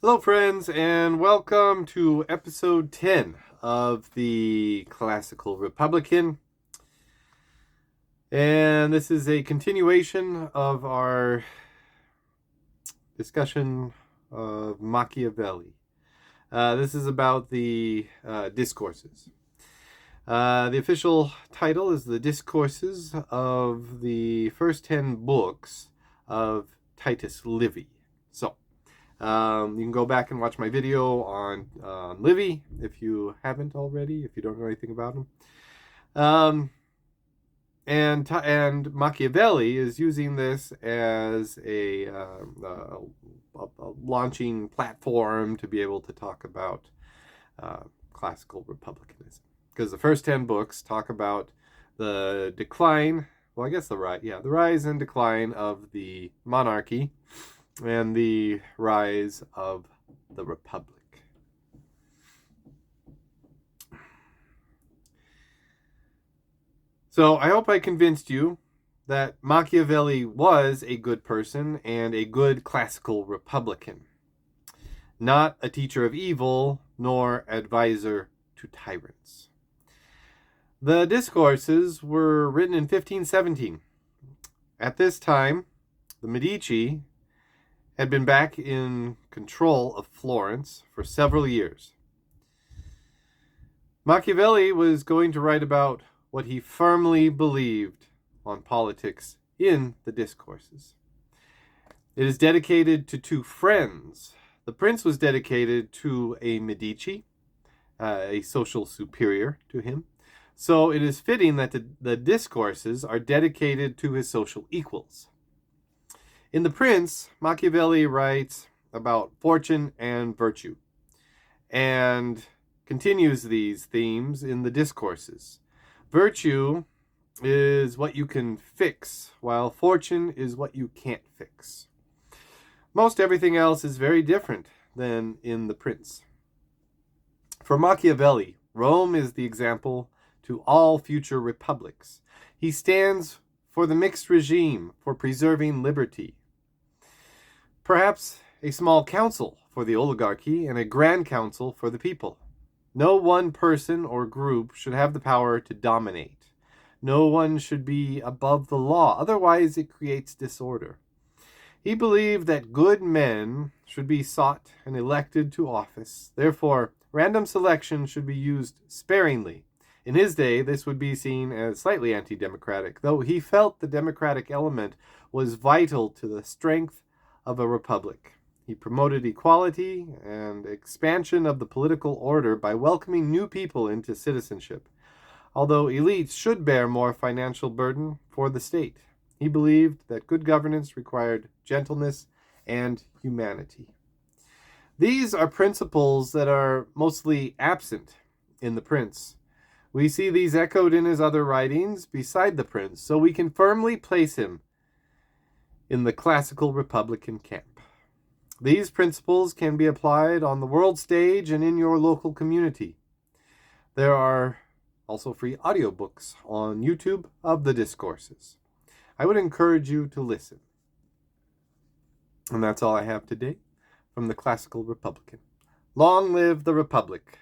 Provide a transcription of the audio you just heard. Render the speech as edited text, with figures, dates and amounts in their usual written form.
Hello, friends, and welcome to episode 10 of the Classical Republican. And this is a continuation of our discussion of Machiavelli. This is about the Discourses. The official title is the Discourses of the first 10 books of Titus Livy. So, you can go back and watch my video on Livy if you haven't already, if you don't know anything about him. And Machiavelli is using this as a launching platform to be able to talk about classical republicanism. Because the first 10 books talk about the decline, well, I guess the rise and decline of the monarchy and the rise of the republic. So I hope I convinced you that Machiavelli was a good person and a good classical republican, not a teacher of evil nor advisor to tyrants. The Discourses were written in 1517. At this time, the Medici had been back in control of Florence for several years. Machiavelli was going to write about what he firmly believed on politics in the Discourses. It is dedicated to two friends. The prince was dedicated to a Medici, a social superior to him. So it is fitting that the Discourses are dedicated to his social equals. In The Prince, Machiavelli writes about fortune and virtue, and continues these themes in the Discourses. Virtue is what you can fix, while fortune is what you can't fix. Most everything else is very different than in The Prince. For Machiavelli, Rome is the example to all future republics. He stands for the mixed regime, for preserving liberty. Perhaps a small council for the oligarchy and a grand council for the people. No one person or group should have the power to dominate. No one should be above the law, otherwise it creates disorder. He believed that good men should be sought and elected to office. Therefore, random selection should be used sparingly. In his day, this would be seen as slightly anti-democratic, though he felt the democratic element was vital to the strength of a republic. He promoted equality and expansion of the political order by welcoming new people into citizenship. Although elites should bear more financial burden for the state, he believed that good governance required gentleness and humanity. These are principles that are mostly absent in The Prince. We see these echoed in his other writings beside The Prince, so we can firmly place him in the classical Republican camp. These principles can be applied on the world stage and in your local community. There are also free audiobooks on YouTube of the Discourses. I would encourage you to listen. And that's all I have today from the Classical Republican. Long live the Republic.